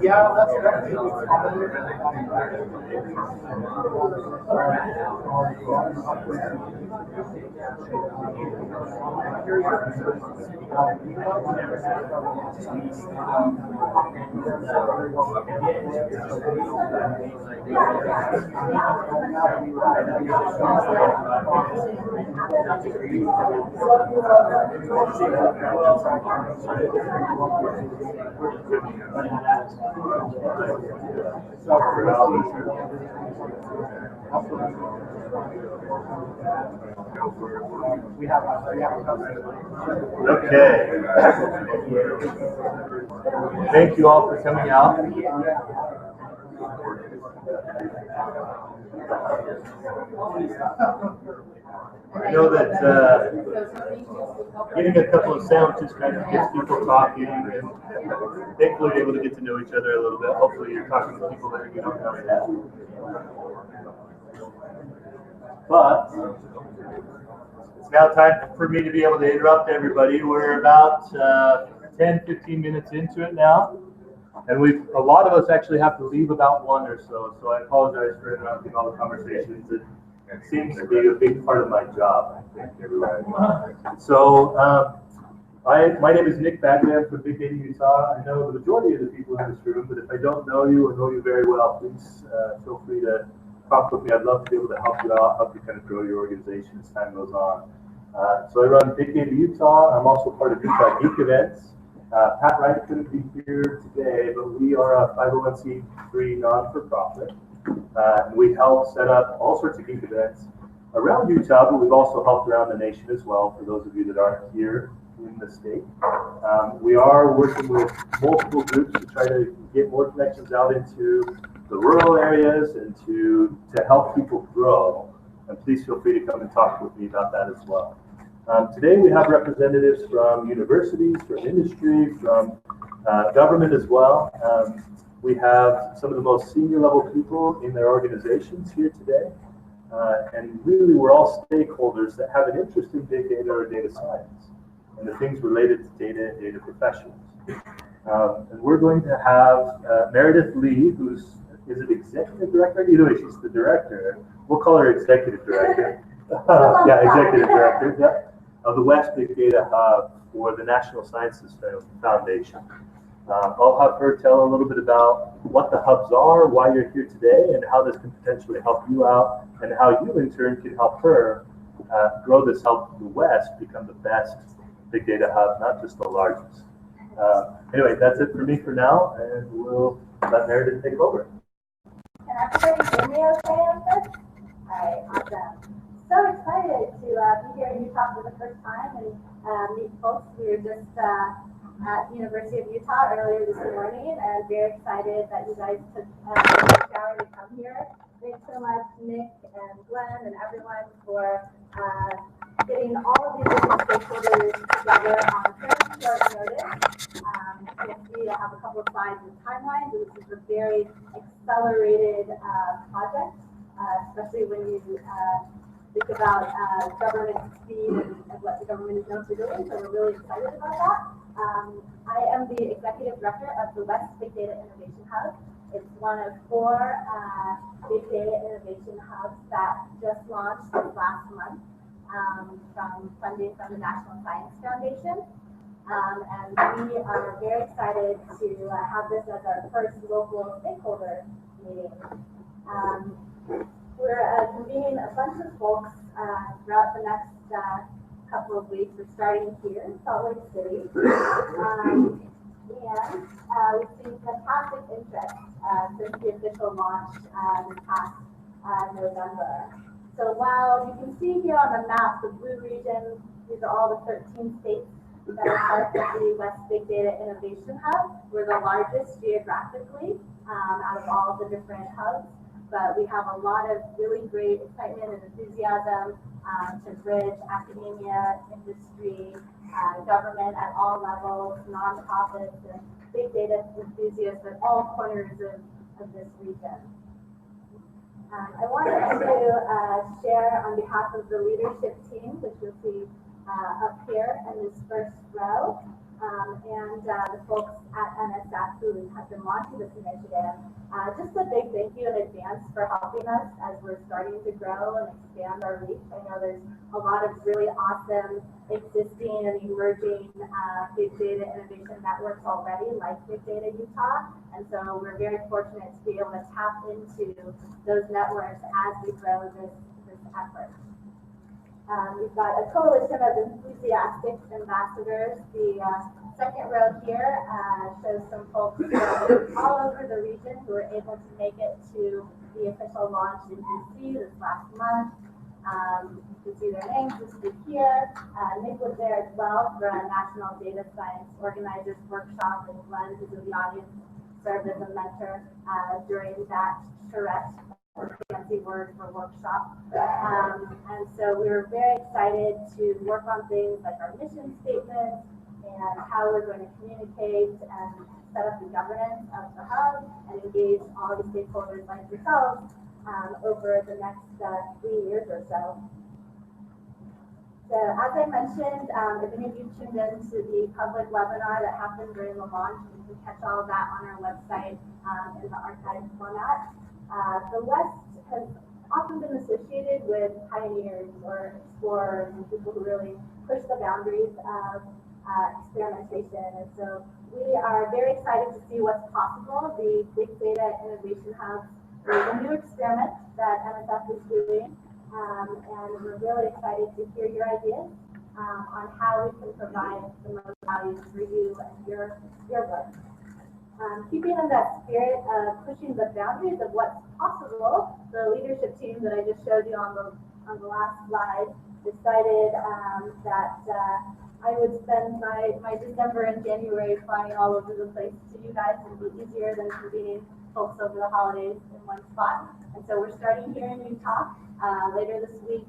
Yeah, that's definitely Okay. Thank you all for coming out. I know that getting a couple of sandwiches kind of gets people talking and thankfully able to get to know each other a little bit. Hopefully you're talking to people that you don't know yet. But it's now time for me to be able to interrupt everybody. We're about 10-15 minutes into it now. And a lot of us actually have to leave about 1 or so I apologize for interrupting all the conversations. It seems to be a big part of my job, I think, everyone. So, my name is Nick Bagley. I'm from Big Data, Utah. I know the majority of the people in this room, but if I don't know you or know you very well, please feel free to talk with me. I'd love to be able to help you out, help you kind of grow your organization as time goes on. So I run Big Data Utah. I'm also part of Utah Geek Events. Pat Wright couldn't be here today, but we are a 501c3 non-for-profit. We help set up all sorts of geek events around Utah, but we've also helped around the nation as well, for those of you that aren't here in the state. We are working with multiple groups to try to get more connections out into the rural areas and to help people grow. And please feel free to come and talk with me about that as well. Today we have representatives from universities, from industry, from government as well. We have some of the most senior level people in their organizations here today. And really we're all stakeholders that have an interest in big data or data science and the things related to data and data professionals. And we're going to have Meredith Lee, is it executive director? Either way, she's the director. We'll call her executive director. Yeah, executive director. Yeah. Of the West Big Data Hub for the National Sciences Foundation. I'll have her tell a little bit about what the hubs are, why you're here today, and how this can potentially help you out, and how you in turn can help her grow this, help the West become the best big data hub, not just the largest. Anyway, that's it for me for now, and we'll let Meredith take over. Can everybody hear me okay on this? All right, awesome. So excited to be here in Utah for the first time and meet folks. We were just at the University of Utah earlier this morning, and very excited that you guys took the hour to come here. Thanks so much, Nick and Glenn and everyone, for getting all of these different stakeholders together on very short notice. You'll see I have a couple of slides with timelines. This is a very accelerated project, especially when you think about government speed and what the government is known for doing, so we're really excited about that. I am the Executive Director of the West Big Data Innovation Hub. It's one of 4 Big Data Innovation Hubs that just launched this last month from funding from the National Science Foundation. And we are very excited to have this as our first local stakeholder meeting. We're convening a bunch of folks throughout the next couple of weeks. We're starting here in Salt Lake City. And we've seen fantastic interest since the official launch this past November. So while you can see here on the map, the blue region, these are all the 13 states that are part of the West Big Data Innovation Hub. We're the largest geographically out of all the different hubs. But we have a lot of really great excitement and enthusiasm to bridge academia, industry, government at all levels, nonprofits, and big data enthusiasts at all corners of this region. I wanted to share on behalf of the leadership team, which up here in this first row. And the folks at NSF who have been launching this initiative. Just a big thank you in advance for helping us as we're starting to grow and expand our reach. I know there's a lot of really awesome existing and emerging big data innovation networks already, like Big Data Utah. And so we're very fortunate to be able to tap into those networks as we grow this effort. We've got a coalition of enthusiastic ambassadors. The second row here shows some folks from all over the region who were able to make it to the official launch in DC this last month. You can see their names listed here. Nick was there as well for a National Data Science Organizers Workshop, and Glenn, who's in the audience, served as a mentor during that charrette, fancy word for workshop. And so we were very excited to work on things like our mission statement and how we're going to communicate and set up the governance of the hub and engage all the stakeholders like yourselves over the next 3 years or so. So as I mentioned, if any of you tuned in to the public webinar that happened during the launch, you can catch all of that on our website in the archived format. The West has often been associated with pioneers or explorers and people who really push the boundaries of experimentation. And so we are very excited to see what's possible. The Big Data Innovation Hub is a new experiment that NSF is doing. And we're really excited to hear your ideas on how we can provide the most value for you and your work. Keeping in that spirit of pushing the boundaries of what's possible, the leadership team that I just showed you on the last slide decided that I would spend my December and January flying all over the place to you guys. It would be easier than convening folks over the holidays in one spot. And so we're starting here in Utah. Later this week,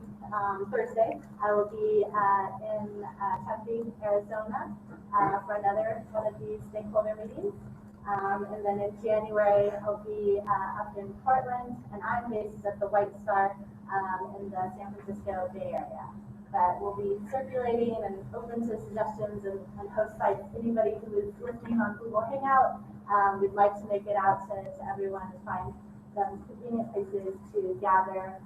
Thursday, I will be in Tempe, Arizona for another one of these stakeholder meetings. And then in January, I'll be up in Portland, and I'm based at the White Star in the San Francisco Bay Area. But we'll be circulating and open to suggestions and host sites. Anybody who is listening on Google Hangout, we'd like to make it out to everyone and find some convenient places to gather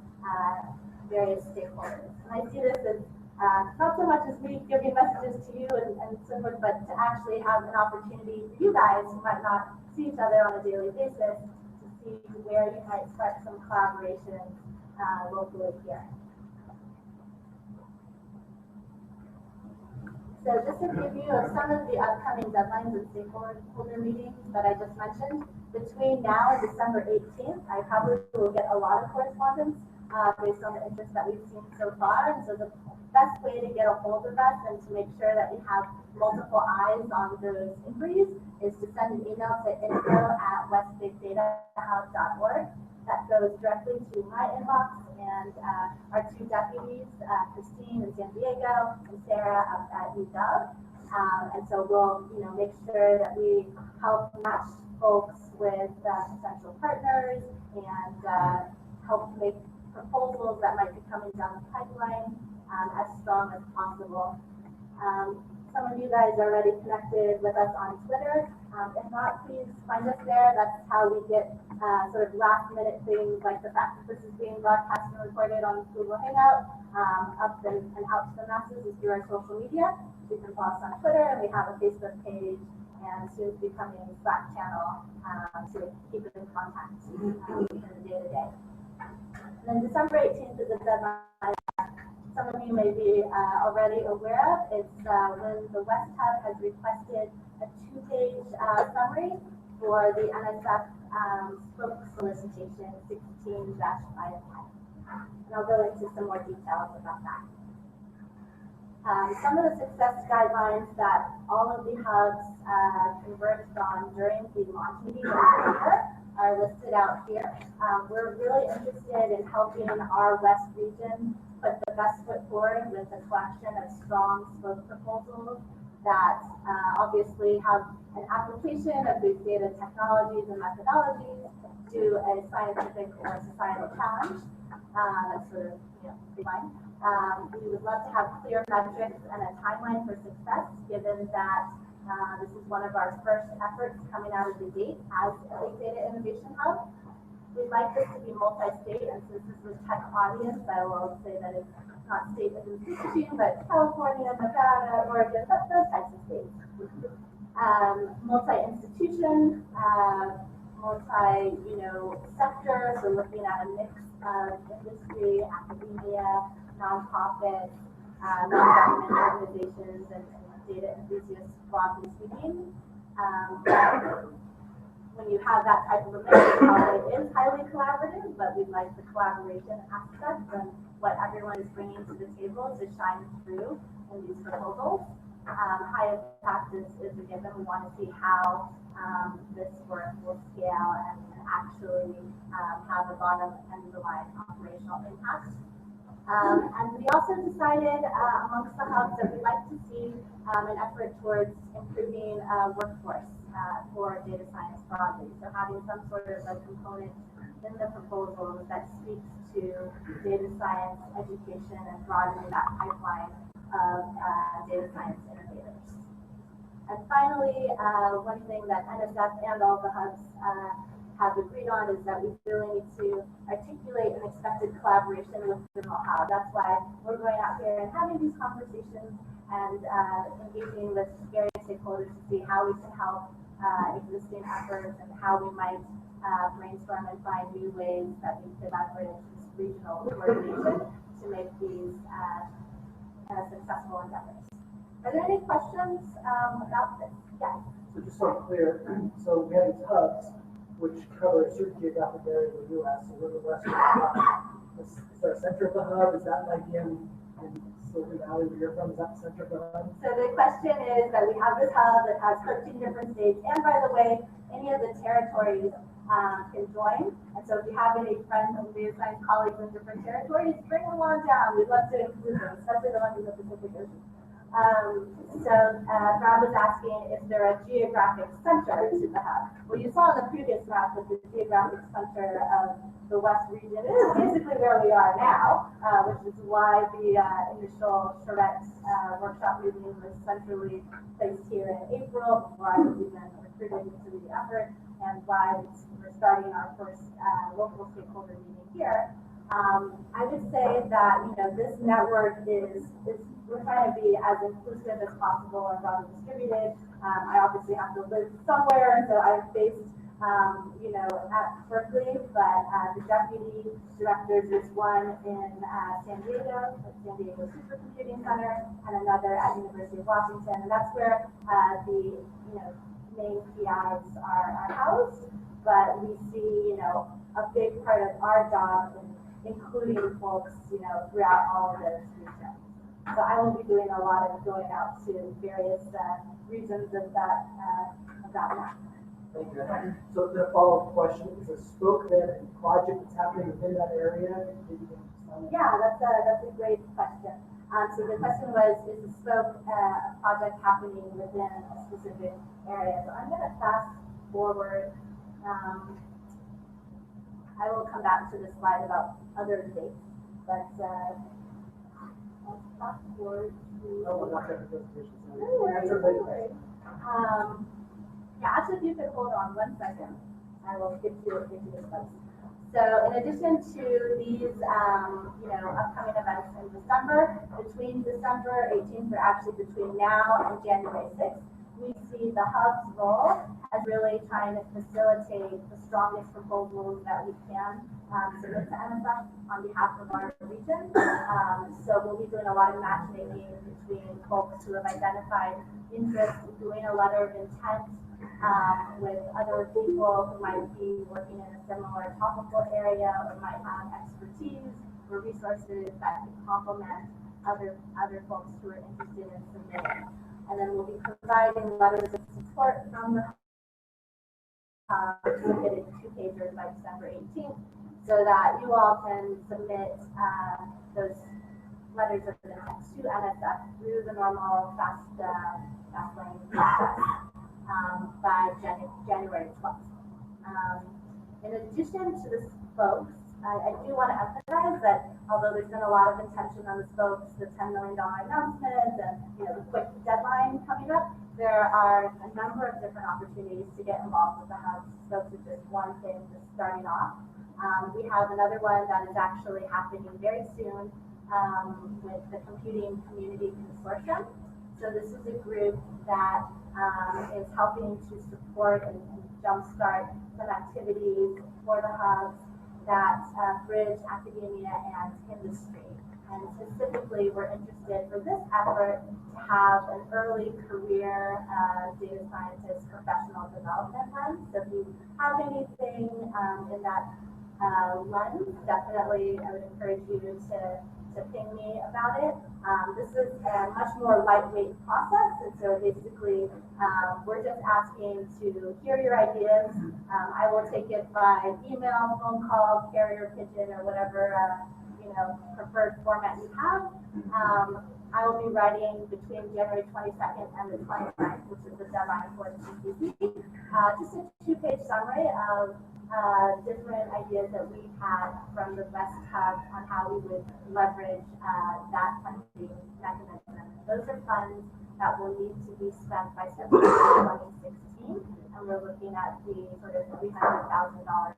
various stakeholders. And I see this as not so much as me giving messages to you and so forth, but to actually have an opportunity for you guys who might not see each other on a daily basis to see where you might start some collaboration locally here. So just to give you some of the upcoming deadlines and stakeholder meetings that I just mentioned, between now and December 18th, I probably will get a lot of correspondence based on the interest that we've seen so far. And so the best way to get a hold of us and to make sure that we have multiple eyes on those inquiries is to send an email to info@westbigdatahub.org. That goes directly to my inbox and our two deputies, Christine in San Diego and Sarah up at UW. And so we'll, make sure that we help match folks with potential partners and help make proposals that might be coming down the pipeline as strong as possible. Some of you guys are already connected with us on Twitter. If not, please find us there. That's how we get sort of last minute things like the fact that this is being broadcast and recorded on Google Hangout up and out to the masses is through our social media. You can follow us on Twitter, and we have a Facebook page and soon to be coming Slack channel to keep in contact in the day-to-day. And then December 18th is a deadline some of you may be already aware of. It's when the West Hub has requested a 2-page summary for the NSF spoke solicitation 16-510. And I'll go into some more details about that. Some of the success guidelines that all of the hubs converged on during the launch meeting in November are listed out here. We're really interested in helping our West region put the best foot forward with a collection of strong spoke proposals that obviously have an application of big data technologies and methodologies to a scientific or societal challenge. That's sort of big line. We would love to have clear metrics and a timeline for success, given that this is one of our first efforts coming out of the gate as a big data innovation hub. We'd like this to be multi-state, and since this is a tech audience, I will say that it's not state of institution, but California, Nevada, Oregon, those types of states. Multi-institution, sector, so looking at a mix of industry, academia, nonprofits, non-government organizations, and data enthusiasts broadly speaking. When you have that type of a mix, it is highly collaborative, but we like the collaboration aspect and what everyone is bringing to the table to shine through in these proposals. High impact is a given. We want to see how this work will scale and actually have a bottom and line operational impact. And we also decided amongst the hubs that we'd like to see an effort towards improving workforce for data science broadly. So having some sort of a component in the proposal that speaks to data science education and broadening that pipeline of data science innovators. And finally, one thing that NSF and all the hubs have agreed on is that we really need to articulate an expected collaboration with the hub. That's why we're going out here and having these conversations and engaging with various stakeholders to see how we can help existing efforts and how we might brainstorm and find new ways that we could leverage this regional coordination to make these successful endeavors. Are there any questions about this? Yes. So just so I'm clear, so we have these hubs which cover a certain geographic area of the U.S. So we're the western hub. Is there a center of the hub? Is that like in Silicon Valley where you're from? Is that the center of the hub? So the question is that we have this hub that has 13 different states, and by the way, any of the territories can join. And so if you have any friends and data science colleagues in different territories, bring them on down. We'd love to include them, especially the ones in the Pacific Ocean. Brad was asking, is there a geographic center to the hub? Well, you saw on the previous map that the geographic center of the West region is basically where we are now, which is why the initial Charette workshop meeting was centrally placed here in April before I was even recruited into the effort, and why we're starting our first local stakeholder meeting here. I would say that this network is we're trying to be as inclusive as possible and broadly distributed. I obviously have to live somewhere, and so I'm based at Berkeley, but the deputy directors, there's one in San Diego, at San Diego Supercomputing Center, and another at University of Washington, and that's where the main PIs are housed. But we see a big part of our job in including folks throughout all of those regions. So I will be doing a lot of going out to various regions of that map. Thank you. So the follow-up question is: a spoke then a project that's happening within that area? Yeah, that's a great question. So the question was: is the spoke a project happening within a specific area? So I'm going to fast forward. I will come back to this slide about other dates, but I'll fast forward to. Oh, we'll watch that presentation. Yeah, actually, if you could hold on 1 second, I will get to this place. So, in addition to these, upcoming events in December, between December 18th, or actually between now and January 6th, we see the hub's role as really trying to facilitate the strongest proposals that we can submit to NSF on behalf of our region. So we'll be doing a lot of matchmaking between folks who have identified interest, doing a letter of intent with other people who might be working in a similar topical area or might have expertise or resources that can complement other folks who are interested in submitting. And then we'll be providing letters of support from the submitted 2-pagers by December 18th, so that you all can submit those letters of intent to NSF through the normal fast lane process by January 12th. In addition to the folks, I do want to emphasize that although there's been a lot of intention on the spokes, the $10 million announcement and the quick deadline coming up, there are a number of different opportunities to get involved with the hubs. Spokes is just one thing just starting off. We have another one that is actually happening very soon with the Computing Community Consortium. So this is a group that is helping to support and jumpstart some activities for the hubs that bridge academia and industry. And specifically, we're interested for this effort to have an early career data scientist professional development lens. So if you have anything in that lens, definitely I would encourage you to ping me about it. This is a much more lightweight process, and so basically we're just asking to hear your ideas. I will take it by email, phone call, carrier pigeon, or whatever preferred format you have. I will be writing between January 22nd and the 29th, which is the deadline for the CCC. Just a 2-page summary of different ideas that we've had from the West Hub on how we would leverage that funding mechanism. Those are funds that will need to be spent by September 2016, and we're looking at the sort of $300,000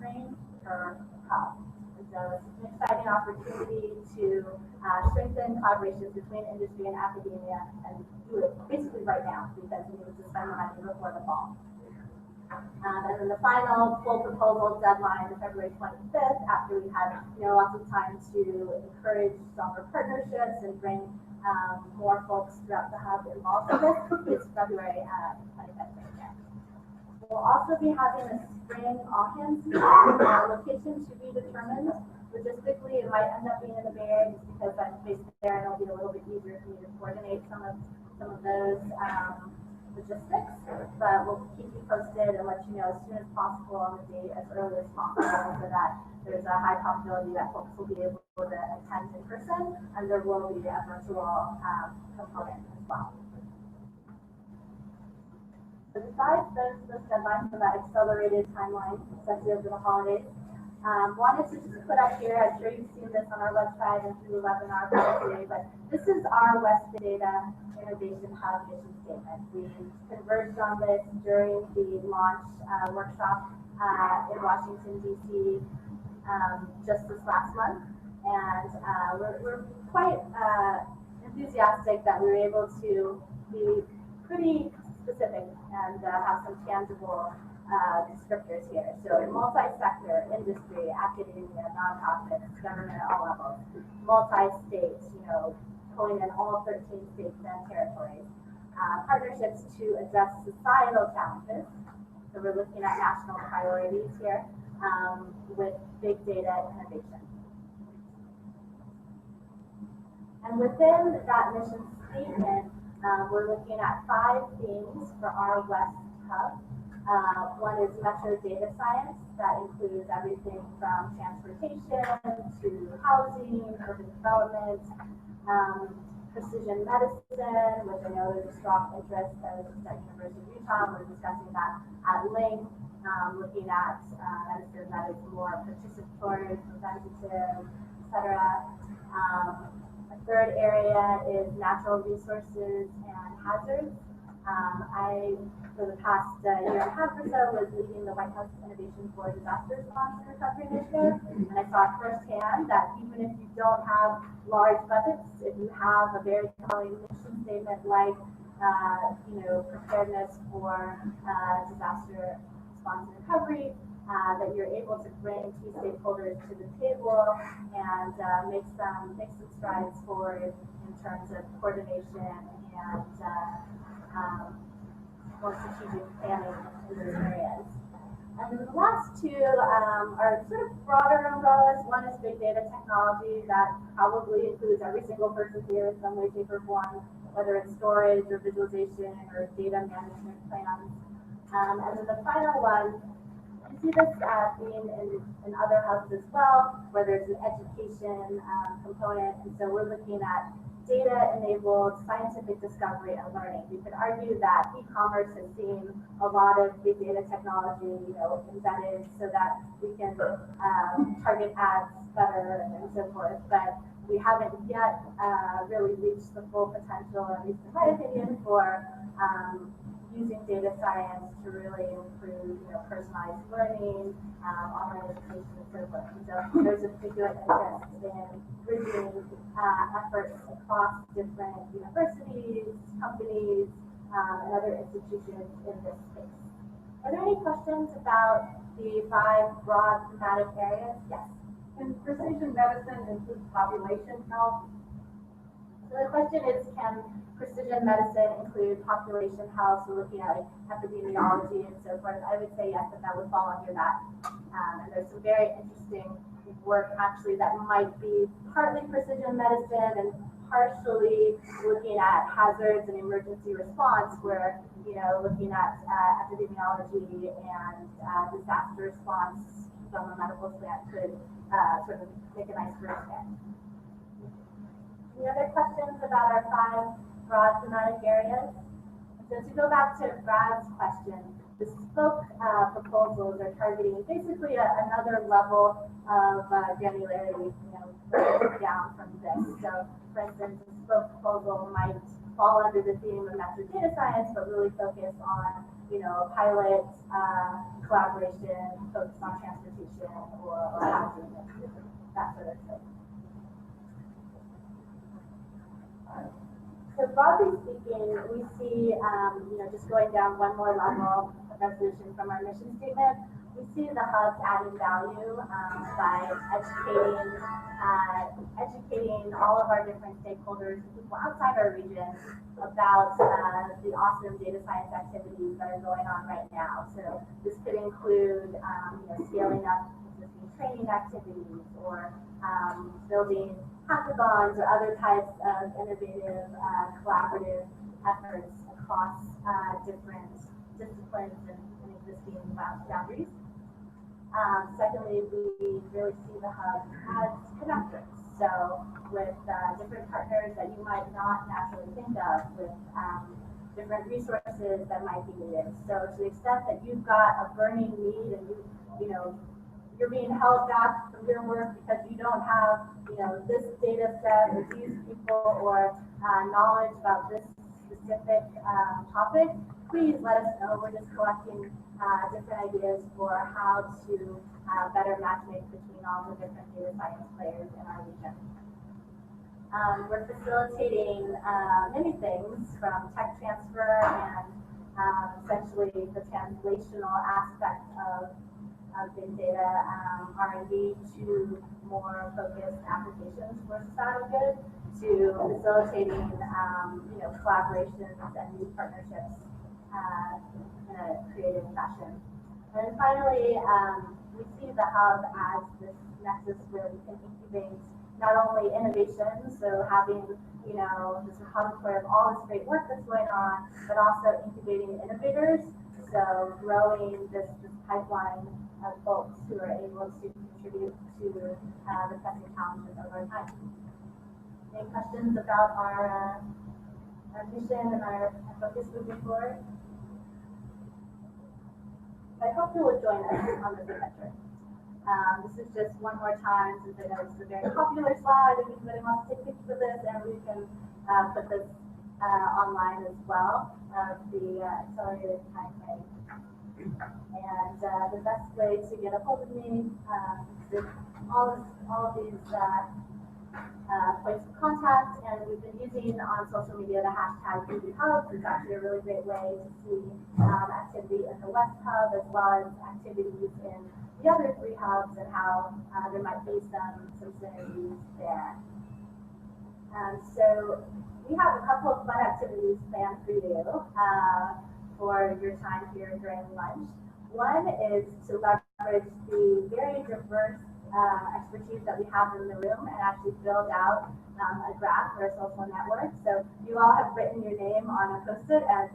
range per hub. So it's an exciting opportunity to strengthen collaborations between industry and academia and do it basically right now because we need to spend the money before the fall. And then the final full proposal deadline is February 25th after we had lots of time to encourage stronger partnerships and bring more folks throughout the hub involved in this. Is February 25th. We'll also be having a spring all-hands meeting, location to be determined. Logistically, it might end up being in the Bay Area just because I'm based there and it'll be a little bit easier for me to coordinate some of those logistics. But we'll keep you posted and let you know as soon as possible on the date, as early as possible, so that there's a high probability that folks will be able to attend in person, and there will be a virtual component as well. So besides those deadlines for that accelerated timeline, especially over the holidays, wanted to just put up here, I'm sure you've seen this on our website and through the webinar today, but this is our West Data Innovation Hub mission statement. We converged on this during the launch workshop in Washington, D.C. Just this last month, and we're quite enthusiastic that we were able to be pretty specific and have some tangible descriptors here. So multi-sector, industry, academia, nonprofits, government at all levels, multi-states, pulling in all 13 states and territories, partnerships to address societal challenges. So we're looking at national priorities here with big data innovation. And within that mission statement, we're looking at 5 themes for our West Hub. One is metro data science. That includes everything from transportation to housing, urban development, precision medicine, which I know there's a strong interest. I was at University of Utah, we're discussing that at length, looking at medicine that is more participatory, preventative, etc. A third area is natural resources and hazards. For the past year and a half or so, was leading the White House Innovation for Disaster Response and Recovery Initiative, and I saw firsthand that even if you don't have large budgets, if you have a very compelling mission statement like, preparedness for disaster response and recovery, that you're able to bring key stakeholders to the table and make some strides forward in terms of coordination and more strategic planning in those areas. And then the last two are sort of broader umbrellas. One is big data technology that probably includes every single person here in some way, shape, or form, whether it's storage or visualization or data management plans. And then the final one, you see this theme in other hubs as well, where there's an education component. And so we're looking at data-enabled scientific discovery and learning. You could argue that e-commerce has seen a lot of big data technology, embedded so that we can target ads better and so forth. But we haven't yet really reached the full potential, at least in my opinion, for using data science to really improve, personalized learning, online education, and so forth. And so there's a particular interest in bridging efforts across different universities, companies, and other institutions in this space. Are there any questions about the 5 broad thematic areas? Yes. Can precision medicine include population health? So the question is, can precision medicine include population health, so looking at epidemiology and so forth? I would say yes, that would fall under that. And there's some very interesting work actually that might be partly precision medicine and partially looking at hazards and emergency response, where looking at epidemiology and disaster response from a medical slant could sort of make a nice bridge there. Any other questions about our 5 broad thematic areas? So to go back to Brad's question, the spoke proposals are targeting basically another level of granularity, down from this. So, for instance, the spoke proposal might fall under the theme of natural data science, but really focus on, pilot collaboration, focus on transportation or housing, that sort of thing. So broadly speaking, we see, just going down one more level of resolution from our mission statement, we see the hubs adding value by educating all of our different stakeholders and people outside our region about the awesome data science activities that are going on right now. So this could include, scaling up existing training activities or building hackathons or other types of innovative, collaborative efforts across different disciplines and existing boundaries. Secondly, we really see the hub as connectors. So with different partners that you might not naturally think of, with different resources that might be needed. So to the extent that you've got a burning need and you're being held back from your work because you don't have, this data set or these people or knowledge about this specific topic, please let us know. We're just collecting different ideas for how to better matchmake between all the different data science players in our region. We're facilitating many things from tech transfer and essentially the translational aspect of big data R&D to more focused applications for societal good, to facilitating collaborations and new partnerships in a creative fashion. And then finally, we see the hub as this nexus where we can incubate not only innovation, so having this repository of all this great work that's going on, but also incubating innovators. So growing this pipeline of folks who are able to contribute to the pressing challenges of our time. Any questions about our mission and our focus moving forward? I hope you will join us on this adventure. This is just one more time, since I know this is a very popular slide, if anybody wants to take pictures of this, and we can put this online as well, the accelerated time frame. And the best way to get a hold of me is all of these points of contact, and we've been using on social media the hashtag #BeautyHubs. It's actually a really great way to see activity in the West Hub as well as activities in the other 3 hubs and how there might be some synergies there. So we have a couple of fun activities planned for you for your time here during lunch. One is to leverage the very diverse expertise that we have in the room and actually build out a graph or a social network. So you all have written your name on a post-it, and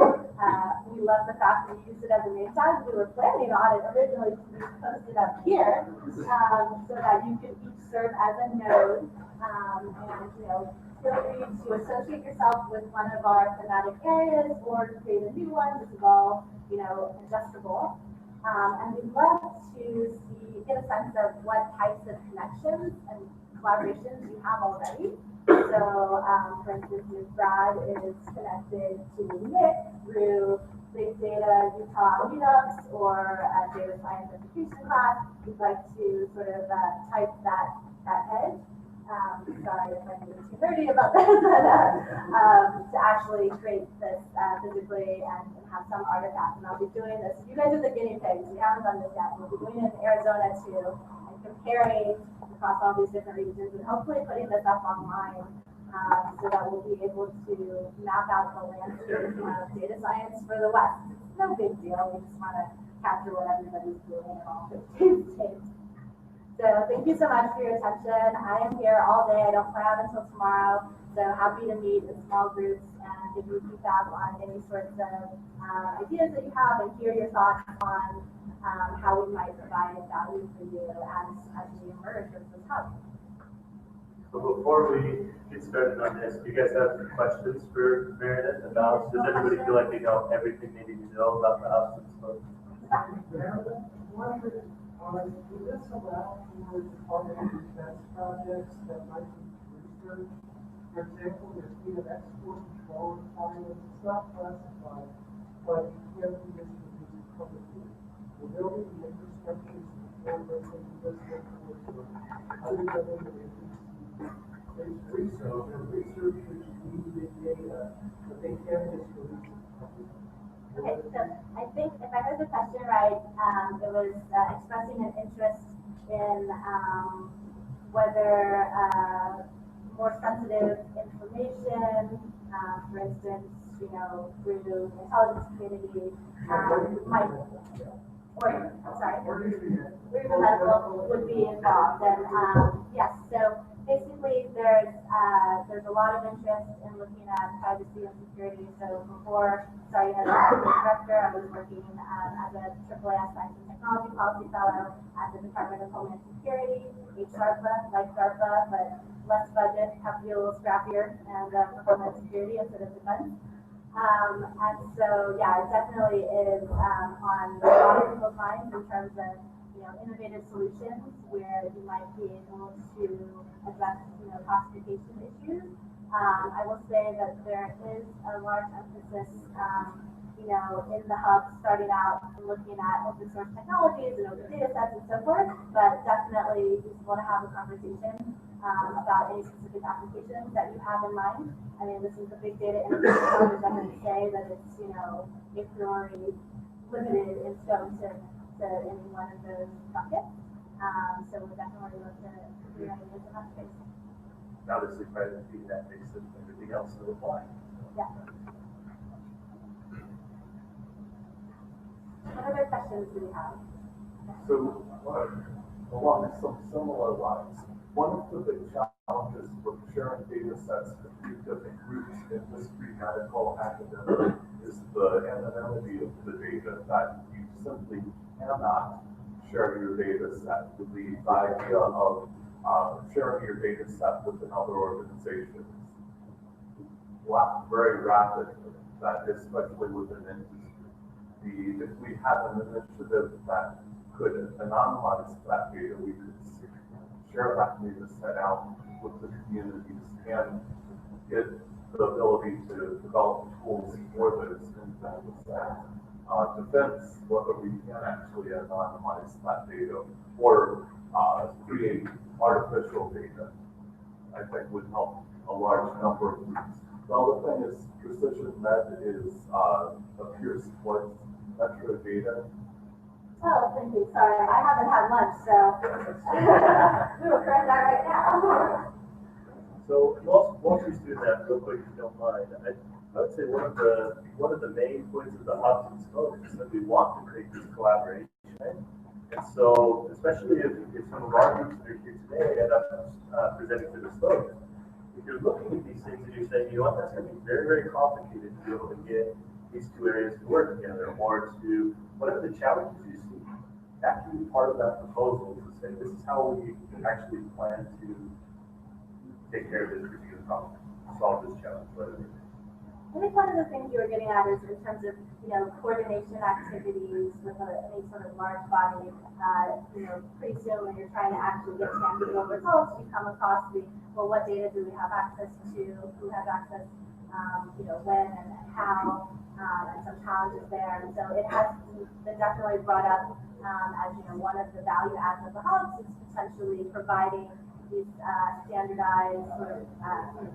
we love the fact that you use it as a name tag. We were planning on it originally to be posted up here so that you could each serve as a node and feel free to associate yourself with one of our thematic areas or to create a new one. This is all, adjustable. And we'd love to get a sense of what types of connections and collaborations you have already. So, for instance, if Brad is connected to Nick through Big Data Utah meetups or a data science education class, we'd like to sort of type that edge. Sorry if I'm getting too nerdy about this, but to actually create this physically and have some artifact. And I'll be doing this. You guys are the guinea pigs. We haven't done this yet. We'll be doing it in Arizona too, and comparing across all these different regions, and hopefully putting this up online so that we'll be able to map out the landscape of data science for the West. It's no big deal. We just want to capture what everybody's doing in all 15 states. So thank you so much for your attention. I am here all day. I don't fly out until tomorrow. So happy to meet in small groups and give you feedback on any sorts of ideas that you have and hear your thoughts on how we might provide value for you as we emerge with this hub. So before we get started on this, do you guys have some questions for Meredith about, does everybody feel like they know everything they need to know about the hubs and stuff? Meredith, would this allow for Department of Defense projects that might be research? For example, there's data export control requirements, it's not classified, but you have to be distributed publicly. Will there be the infrastructure to support those investment towards other government agencies? There's research, and researchers need the data, but they can't just release it publicly. Okay, so I think if I heard the question right, it was expressing an interest in whether more sensitive information, for instance, through the intelligence community, might, or even medical would be involved. And yes, so basically there's a lot of interest in looking at privacy and security. So before starting as a director, I was working as a AAAS Science and Technology Policy Fellow at the Department of Homeland Security, HDARPA, like DARPA, but less budget, have to be a little scrappier, and for Homeland Security instead of defense. And so, yeah, it definitely is on a lot of people's minds in terms of innovative solutions where you might be able to address classification issues. I will say that there is a large emphasis in the hub starting out and looking at open source technologies and open data sets and so forth, but definitely useful to have a conversation about any specific applications that you have in mind. I mean, this is a big data innovation hub. It doesn't say that it's, a priori limited in scope to any one of those buckets. So we'll definitely look to hear ideas in that space. Obviously, private being that makes it everything else will apply. Yeah. What other questions do we have? So, along some similar lines, one of the big challenges for sharing data sets between different groups, industry, medical, academic, is the anonymity of the data, that you simply cannot share your data set. With the idea of sharing your data set with another organization very rapid, that especially within industry. If we had an initiative that could anonymize that data, we could share that data set out with the communities and get the ability to develop tools for those independent sets. Defense, whether we can actually anonymize that data or create artificial data, I think would help a large number of groups. The other thing is Precision Med appears towards metro data. Oh, thank you. Sorry, I haven't had lunch, so we will correct that right now. So once we do that, real quick, if you don't mind, I would say one of the main points of the hubs and spokes is that we want to create this collaboration. And so, especially if some of our groups that are here today end up presenting to the spokes, if you're looking at these things and you're saying, that's going to be very, very complicated to be able to get these two areas to work together, or to whatever the challenges you see, that can be part of that proposal to say, this is how we actually plan to take care of this particular problem. solve this challenge, whether I think one of the things you were getting at is in terms of, coordination activities with any sort of large body, pretty soon when you're trying to actually get tangible results, you come across well, what data do we have access to, who has access, when and how, and some challenges there. And so it has been definitely brought up as, one of the value adds of the hubs is potentially providing these standardized sort of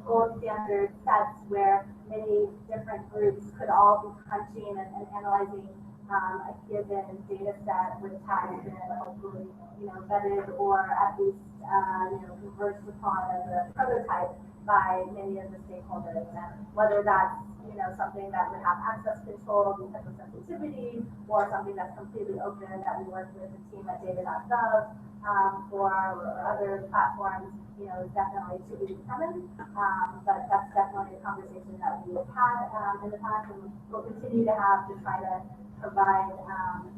gold standard sets where many different groups could all be crunching and analyzing a given data set which has been hopefully vetted or at least conversed upon as a prototype by many of the stakeholders, and whether that's something that would have access control because of sensitivity, or something that's completely open that we work with the team at data.gov or other platforms, is definitely to be determined. But that's definitely a conversation that we have had in the past, and we'll continue to have to try to provide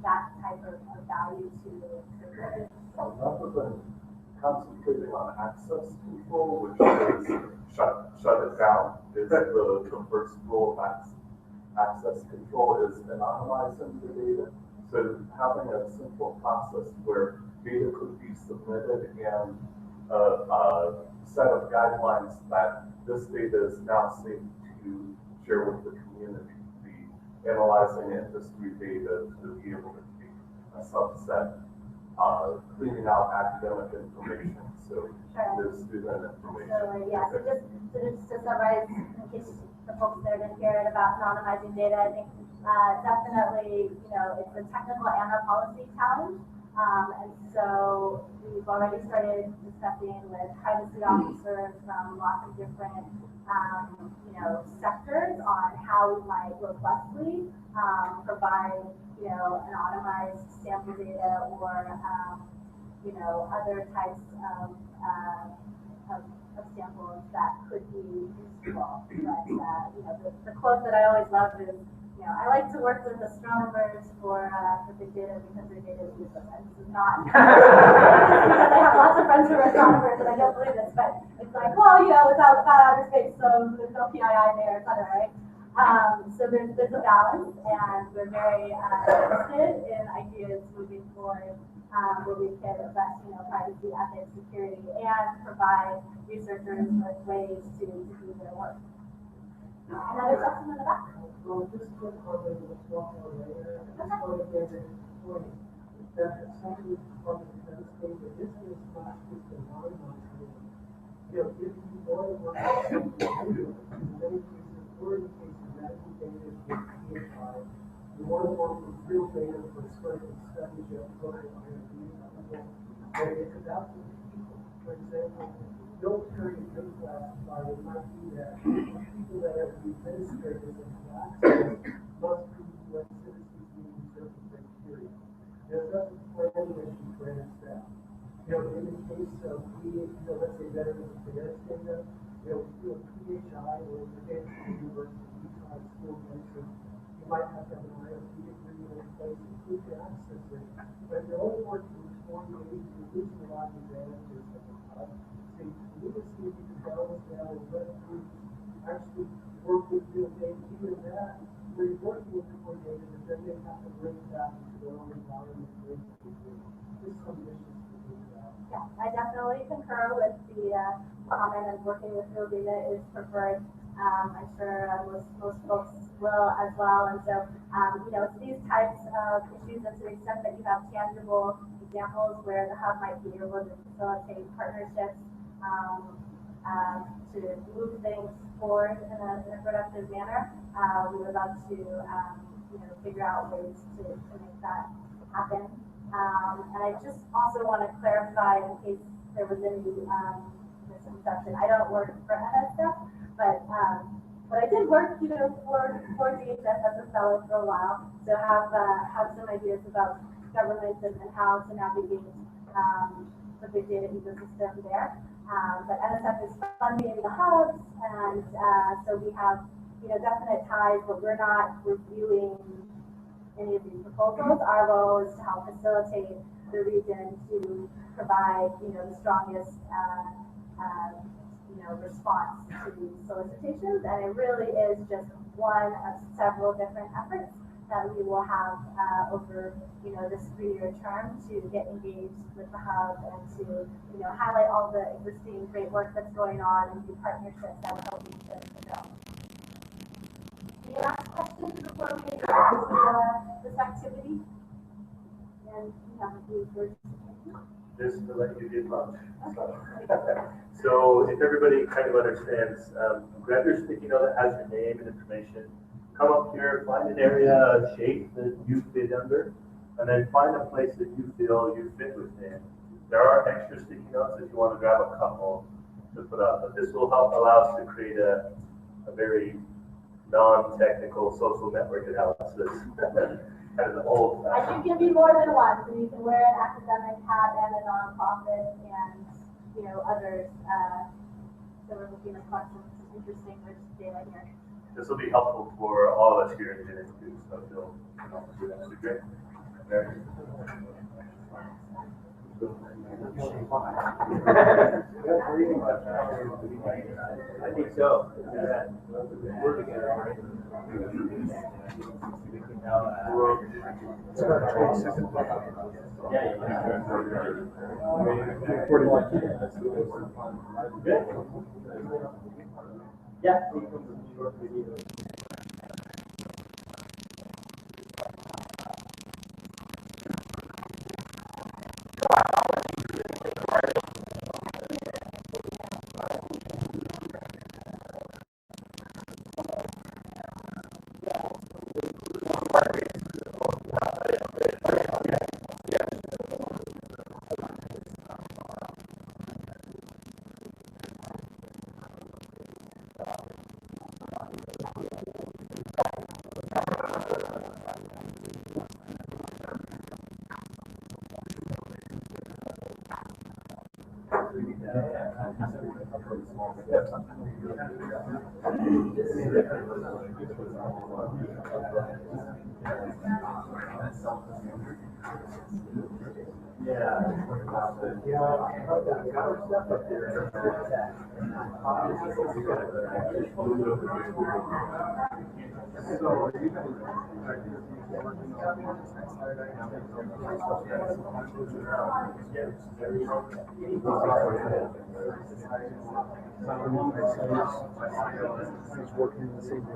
that type of value to rather than concentrating on access control, which is shut it down, is the first rule of access control is anonymizing the data. So having a simple process where data could be submitted and a set of guidelines that this data is now safe to share with the community. The analyzing industry data to be able to take a subset, cleaning out academic information, so the student information. Absolutely, yeah. So just to summarize, in case the folks there didn't hear it about anonymizing data, I think definitely, it's a technical and a policy challenge. And so we've already started discussing with privacy officers from lots of different, sectors on how we might robustly provide, anonymized sample data or, other types of samples that could be useful. But, the quote that I always love is, I like to work with astronomers for big data because their data is useless. And this is not because I have lots of friends who are astronomers and I don't believe this, but it's like, well, it's out outer space, so there's no PII there, et cetera, right? So there's a balance, and we're very interested in ideas moving forward where we can address, privacy, ethics, security, and provide researchers with ways to do their work. Another question in the back? Well, just to comment on what's going on later, I just want to get a point that something from the Defense State, that this is not just a non-monetary. If you want to work on something new, in many cases, or in the case of medical data with PHI, you want to work with real data for certain studies you have to look at level, and it's about the people. For example, military and classified, it might be that people that are the administrators and access must be what citizens meeting certain criteria. There's a planning issue for NSF. In the case of let's say Veterans Affairs data, we do a PHI or against the University of Utah School Council, you might have to have an IoT agreement in place to keep the access in. But if you're only working with 4 days, you're losing a lot of advantages of the hub. So you need to see if you can balance that and let groups actually work with real data, even that, where you're working with core data, but then they have to bring it back into their own environment. Just some issues to do that. Yeah, I definitely concur with the comment of working with real data is preferred. I'm sure most folks will as well. And so, it's these types of issues, and to the extent that you have tangible examples where the hub might be able to facilitate partnerships to move things forward in a productive manner, we would love to figure out ways to make that happen. And I just also want to clarify, in case there was any misconception, I don't work for NSF, but I did work for DHS as a fellow for a while, so have some ideas about government and how to navigate the big data ecosystem there. But NSF is funding the hubs, and so we have definite ties, but we're not reviewing any of these proposals. Our role is to help facilitate the region to provide the strongest response to these solicitations, and it really is just one of several different efforts that we will have over, this 3-year term to get engaged with the hub and to, highlight all the existing great work that's going on and new partnerships that we're hoping to build. Any last questions before we get into this activity? And Just to let you get lunch. So if everybody kind of understands, grab your sticky note that has your name and information. Come up here, find an area, a shape that you fit under, and then find a place that you feel you fit within. There are extra sticky notes if you want to grab a couple to put up, but this will help allow us to create a very non-technical social network analysis. Kind of the old. I think you can be more than one, so you can wear an academic hat and a nonprofit and, others. So we're looking across some interesting rich data here. This will be helpful for all of us here in the Institute, so you'll do that. Great. I think so. It's about 20 seconds. Good. Yeah. He's working in the same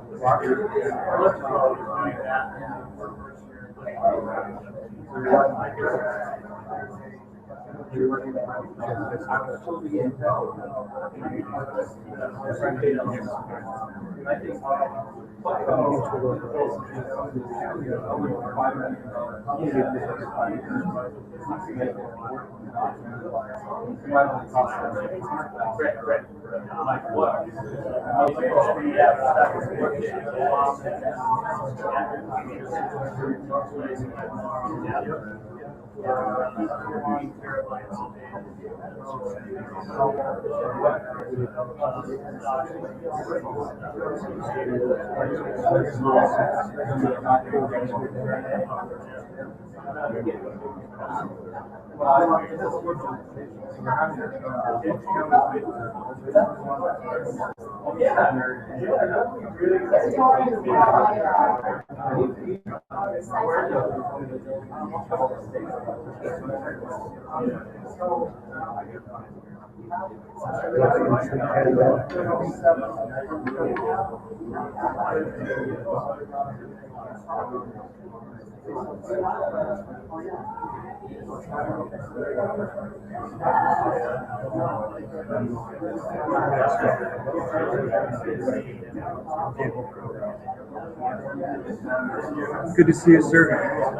Good to see you, sir.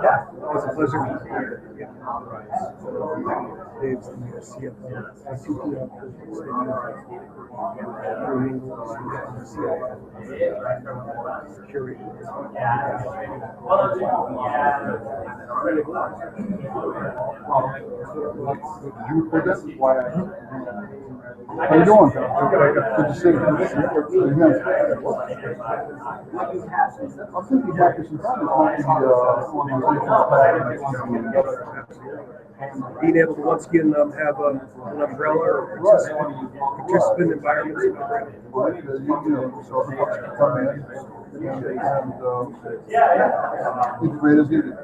Yeah, it was a pleasure. Dave's the new CFO. Did you record that? Why how you doing? Good to see you. I'm thinking back to some time. being able to once again have an umbrella or participant environment. So folks can come in and integrate as needed.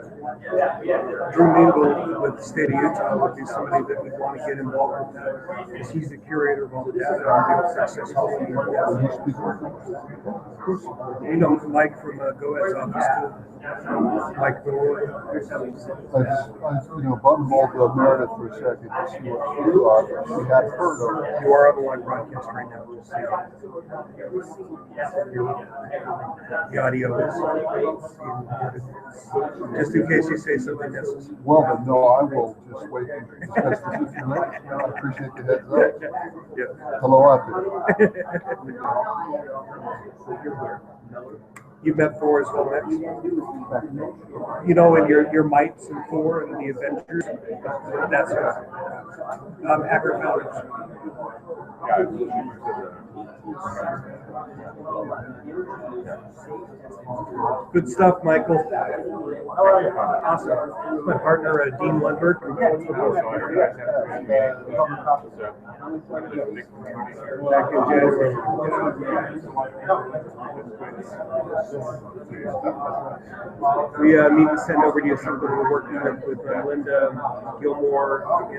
Drew Mingle with the state of Utah would be somebody that would want to get involved with that because he's the curator of all the data and be successful. You know, Mike from GoEd's office too. Mike Moore. I buttonholed Meredith for a second to see what she thought. She hadn't heard of it. You are on the live broadcast right now. The audio is just in case you say something necessary. Well, then, no, I will just wait and discuss this with you later. I appreciate the heads up. Yeah. Hello out there. You've met Thor as well, Max? You know, and your mites and Thor and the Avengers, that's Hacker Founders. Good stuff, Michael. How are you? Awesome. My partner, Dean Lundberg. Back in January. We need to send over to you something we're working with Linda Gilmore, and we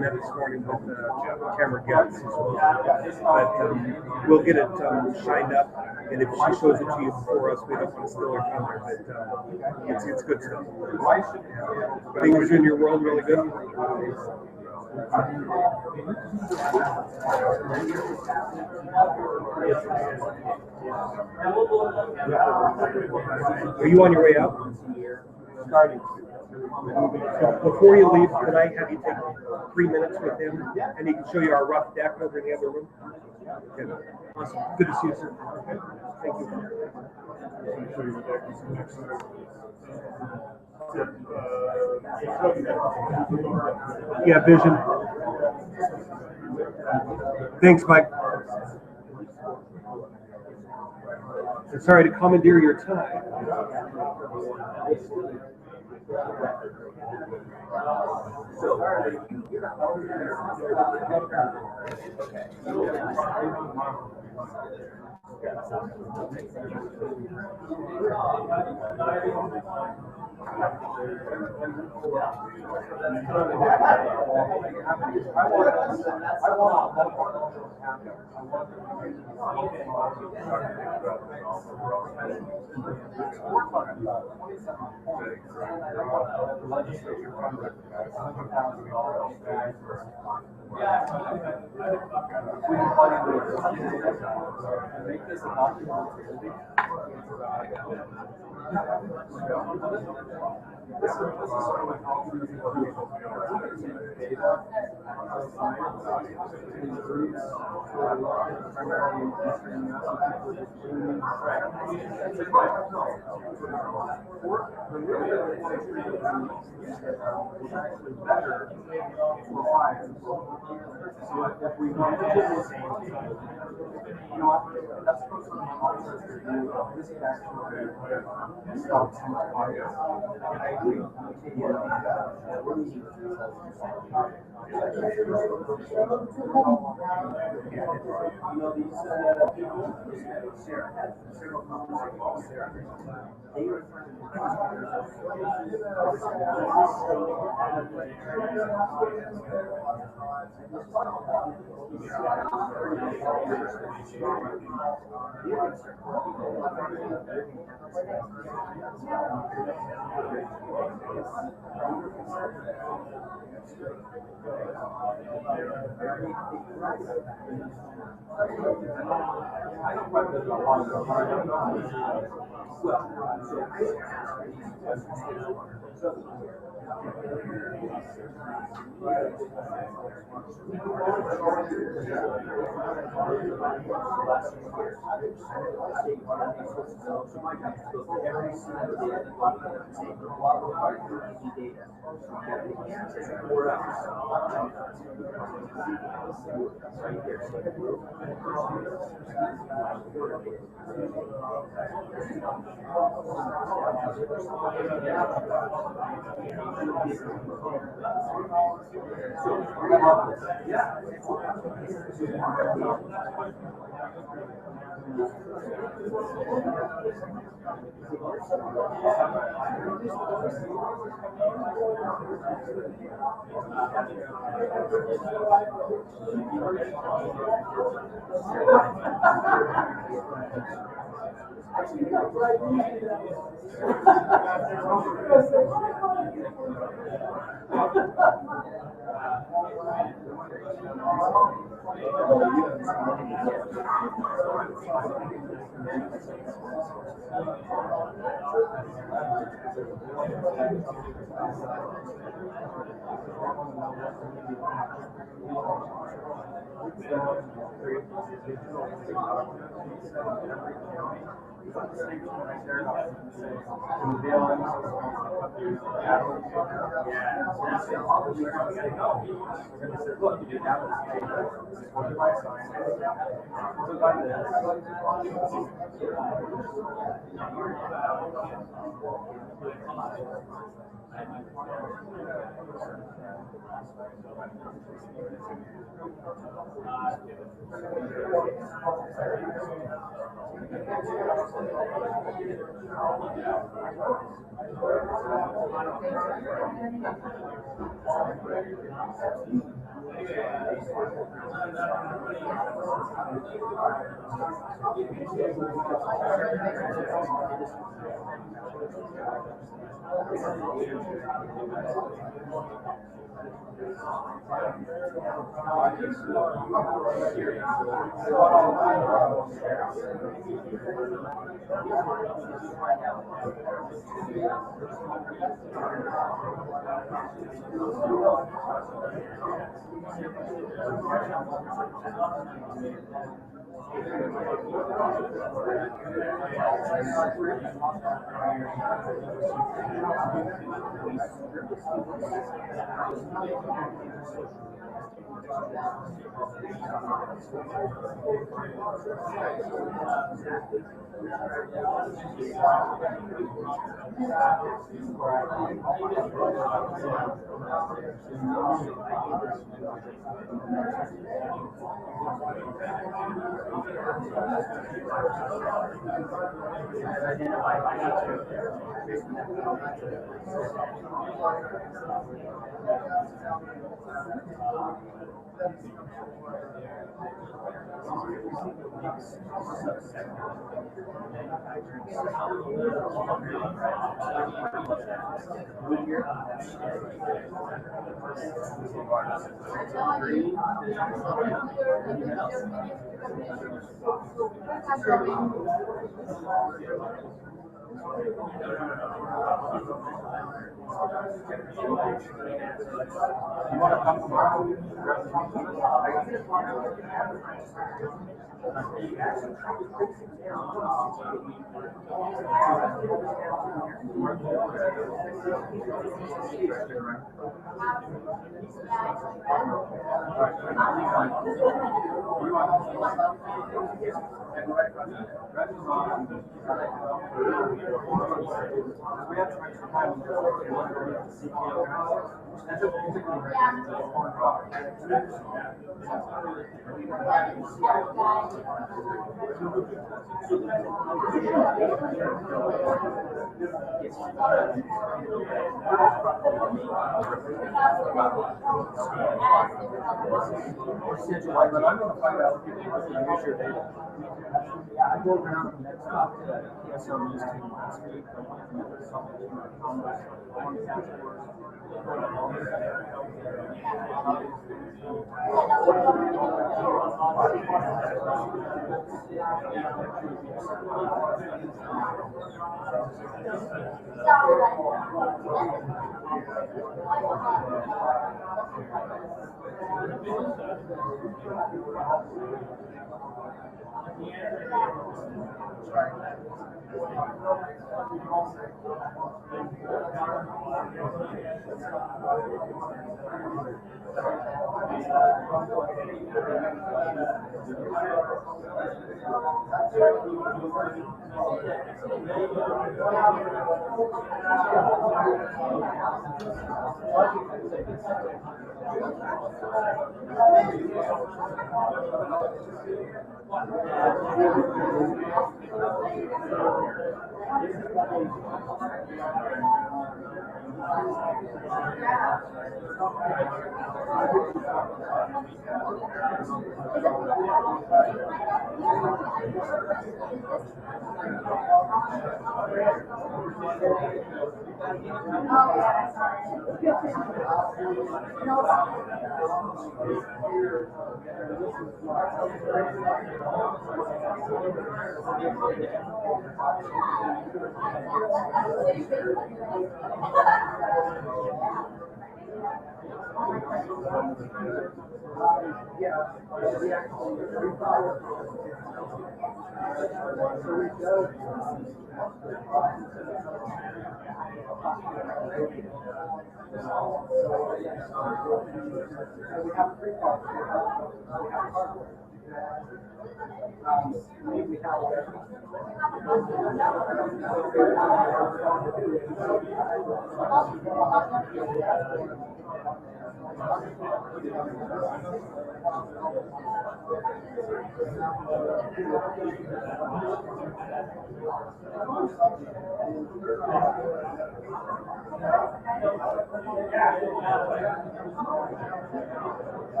met this morning with Tamara Getz as well. But we'll get it shined up, and if she shows it to you before us, we don't want to steal her thunder, but it's good stuff. Things in your world really good? Are you on your way out? Starting. Before you leave, could I have you take 3 minutes with him, and he can show you our rough deck over in the other room? Okay. Awesome. Good to see you, sir. Thank you. Yeah, vision. Thanks, Mike. Sorry to commandeer your time.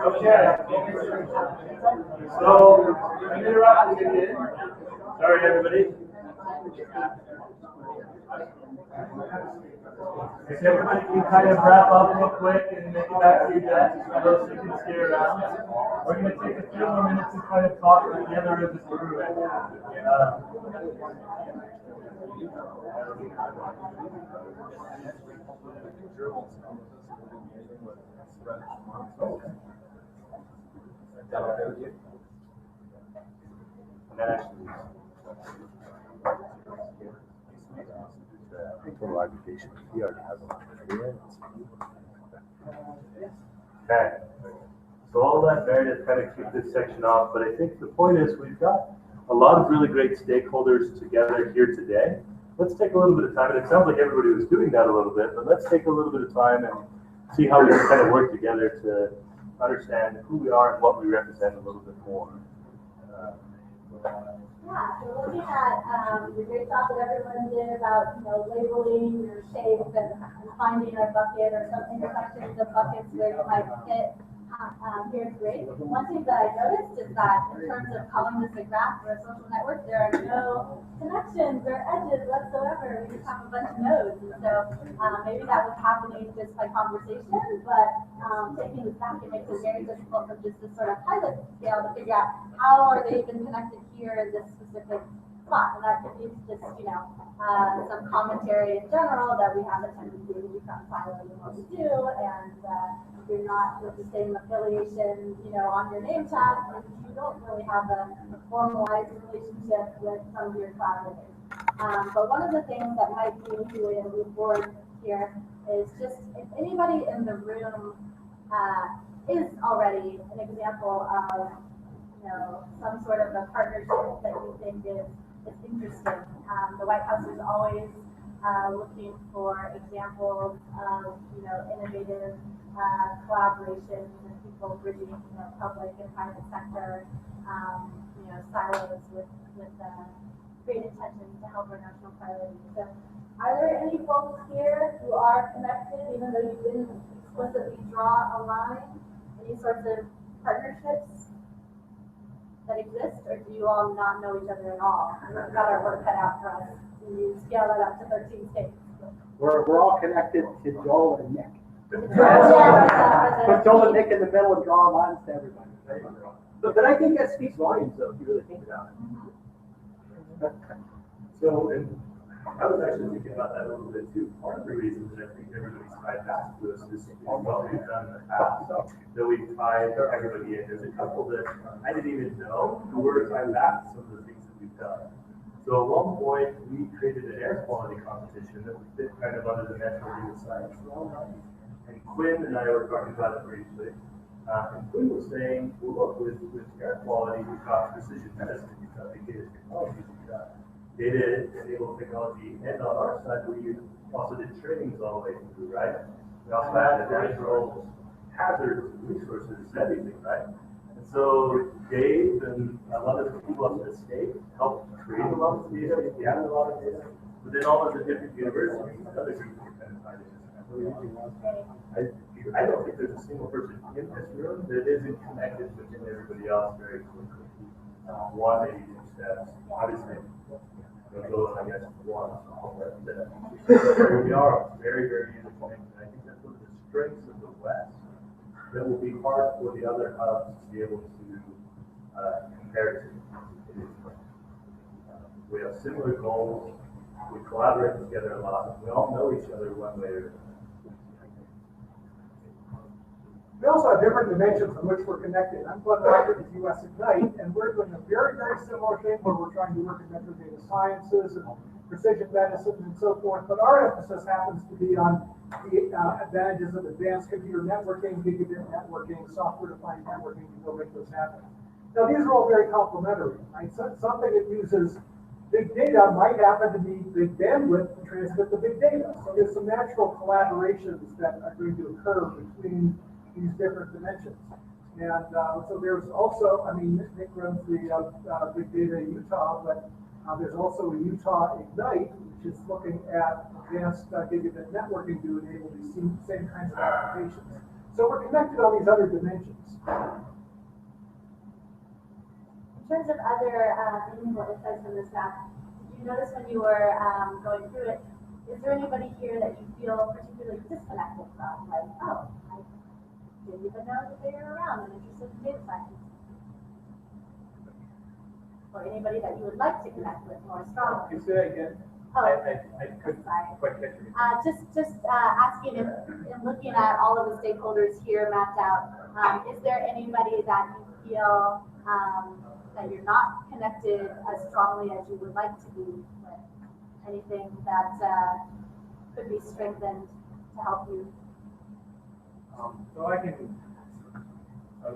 Okay. So, interrupt again. Sorry, everybody. If everybody can kind of wrap up real quick and make it back to your desk, for those who can stay around. We're going to take a few more minutes and kind of talk together as a group. Total aggregation. He already has a lot of it. Okay. So all that there to kind of keep this section off, but I think the point is we've got a lot of really great stakeholders together here today. Let's take a little bit of time, and it sounds like everybody was doing that a little bit, but let's take a little bit of time and see how we can kind of work together to understand who we are and what we represent a little bit more. Yeah, so looking at the great job that everyone did about, labeling your shapes and finding a bucket or some intersections of buckets where you might fit, here's great. One thing that I noticed is that in terms of calling this a graph or a social network, there are no connections or edges whatsoever. We just have a bunch of nodes. And so maybe that was happening just by conversation, but taking this back, it makes it very difficult from just this sort of pilot scale to figure out how are they even connected here in this specific spot. And that could be just, some commentary in general that we have a tendency to become siloed in what we do, and you're not with the same affiliation, on your name tag, and you don't really have a formalized relationship with some of your collaborators. But one of the things that might be an easy way to move forward here is just if anybody in the room is already an example of, some sort of a partnership that you think is interesting. The White House is always looking for examples of, innovative collaborations and people bridging, public and private sector, silos with great intentions to help our national priorities. So, are there any folks here who are connected, even though you didn't explicitly draw a line? Any sorts of partnerships that exist, or do you all not know each other at all? We've got our work cut out for us. You scale that up to 13 states. We're all connected to Joel and Nick. Yeah, Put Joel and Nick in the middle and draw lines to everybody. But I think that speaks volumes, though, if you really think about it. So, and I was actually thinking about that a little bit too. Part of the reason that I think everybody's tied back to us is what we've done in the past. That we've tied everybody in. There's a couple that I didn't even know who were tied back to some of the things that we've done. So at one point, we created an air quality competition that would fit kind of under the Metro Data Science. And Quinn and I were talking about it briefly. And Quinn was saying, well, look, with air quality, we've got precision medicine, we've got big data technology, we've got data-enabled technology, and on our side, we also did trainings all the way through, right? We also had the natural hazards, resources, everything, right? And so Dave and a lot of the people up at the state helped create a lot of data, we gathered a lot of data, but then all of the different universities and other groups were kind of tied in. I don't think there's a single person in this room that isn't connected within everybody else very quickly. One, maybe two steps, obviously. Those, I guess, one. But we are very, very interconnected. I think that's one of the strengths of the West that will be hard for the other hubs to be able to compare to. We have similar goals. We collaborate together a lot. We all know each other one way or another. We also have different dimensions in which we're connected. I'm Glenn Roger with US Ignite, and we're doing a very, very similar thing where we're trying to work in metro data sciences and precision medicine and so forth, but our emphasis happens to be on the advantages of advanced computer networking, gigabit networking, software-defined networking to go make those happen. Now, these are all very complementary, right? So something that uses big data might happen to be big bandwidth to transmit the big data. So there's some natural collaborations that are going to occur between these different dimensions. And so there's also, Nick runs the big data in Utah, but there's also a Utah Ignite, which is looking at advanced gigabit networking to enable these same kinds of applications. So we're connected on these other dimensions. in terms of other meaningful insights from this graph, did you notice when you were going through it, is there anybody here that you feel particularly disconnected from? Like, oh, I didn't even know that they were around and interested in data science. Or anybody that you would like to connect with more strongly. Can you say that again? Oh, I couldn't sorry. quite catch it. Just asking if, in looking at all of the stakeholders here mapped out, is there anybody that you feel that you're not connected as strongly as you would like to be with? Anything that could be strengthened to help you? So I can,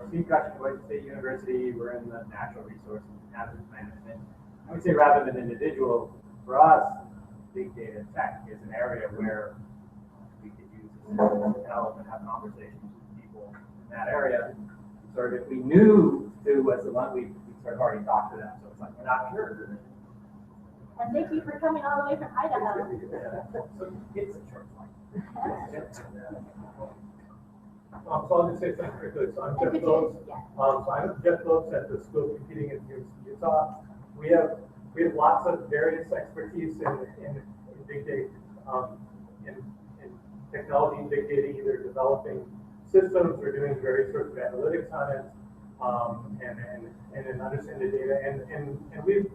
Steve Gotcha, Boise State University, we're in the natural resources and hazard management. I would say rather than individual, for us, big data and tech is an area where we could use this to help and have conversations with people. And that area. Sort of if we knew who was the one, we sort of already talked to them, so it's like, we're not sure. And thank you for coming all the way from Idaho. So it's a short flight. So I'll just say something quickly. So I'm Jeff Phillips. So I'm Jeff Phillips at the School of Computing at the University of Utah. We have lots of various expertise in big data, in technology and big data, either developing systems or doing various sorts of analytics on it, and in understanding the data. And we've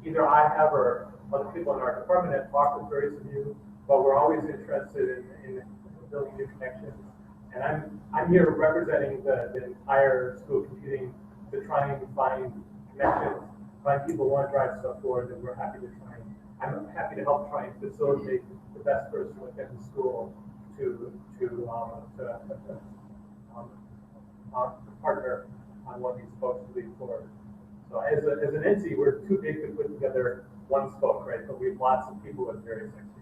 either I have or other people in our department have talked with various of you, but we're always interested in building new connections. And I'm here representing the entire School of Computing to try and find connections, find people who want to drive stuff forward, and we're happy to try. I'm happy to help try and facilitate the best person within the school to partner on what these folks lead forward. So as an entity, we're too big to put together one spoke, right? But we have lots of people with various expertise.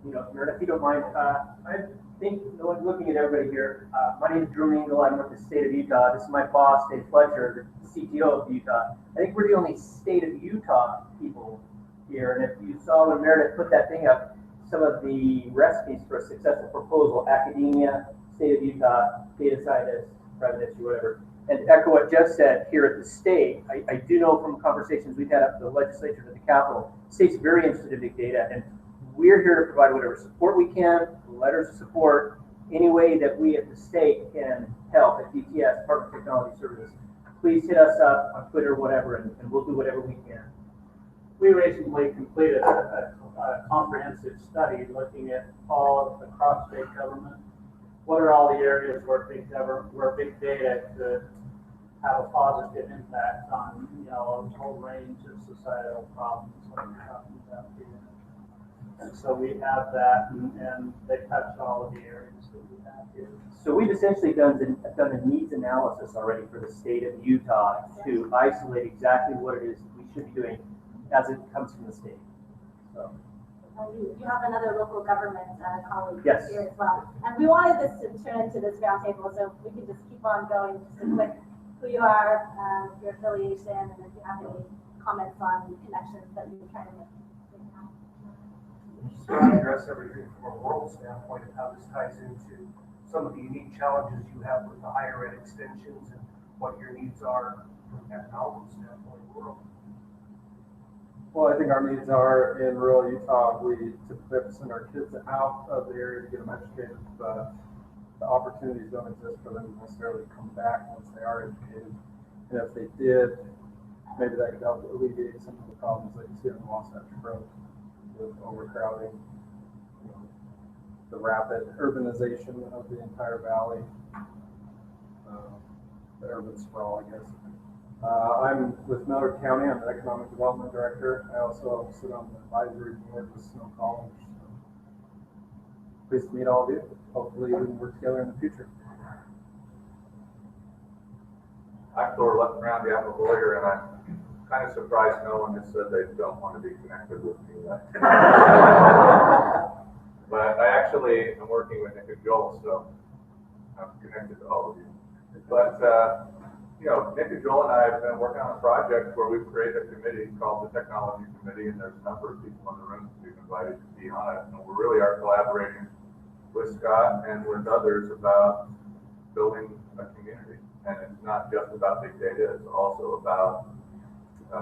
You know, Meredith, if you don't mind, I think no one's looking at everybody here. My name is Drew Mingle. I'm with the state of Utah. This is my boss, Dave Fletcher, the CTO of Utah. I think we're the only state of Utah people here. And if you saw when Meredith put that thing up, some of the recipes for a successful proposal: academia, state of Utah, data scientists, private industry, whatever. And to echo what Jeff said here at the state, I do know from conversations we've had up the legislature to the Capitol, the state's very interested in big data, and we're here to provide whatever support we can, letters of support, any way that we at the state can help at DTS, Department of Technology Services. Please hit us up on Twitter or whatever, and we'll do whatever we can. We recently completed a comprehensive study looking at all across state government. What are all the areas where big data could have a positive impact on, you know, a whole range of societal problems like we're talking about here. And so we have that, and they touched all of the areas that we have here. So we've essentially done a needs analysis already for the state of Utah to isolate exactly what it is we should be doing as it comes from the state. So. You have another local government colleague Yes. here as well. And we wanted this to turn into this roundtable, so we can just keep on going. Just a quick who you are, your affiliation, and if you have any comments on connections that you're trying to make. Just want to address everything from a world standpoint of how this ties into some of the unique challenges you have with the higher ed extensions and what your needs are from a technology standpoint world. Well, I think our needs are in rural Utah. We typically have to send our kids out of the area to get them educated, but the opportunities don't exist for them to necessarily come back once they are educated. And if they did, maybe that could help alleviate some of the problems that you see on the Wasatch Road with overcrowding, you know, the rapid urbanization of the entire valley, the urban sprawl, I guess. I'm with Miller County. I'm the Economic Development Director. I also sit on the advisory board with Snow College. So pleased to meet all of you. Hopefully we can work together in the future. I'm Thor Luttenround, I'm a lawyer, and I'm kind of surprised no one has said they don't want to be connected with me. But I actually am working with Nick and Joel, so I'm connected to all of you. But you know, Nick and Joel and I have been working on a project where we've created a committee called the Technology Committee, and there's a number of people in the room who've been invited to be on it. And we really are collaborating with Scott and with others about building a community. And it's not just about big data, it's also about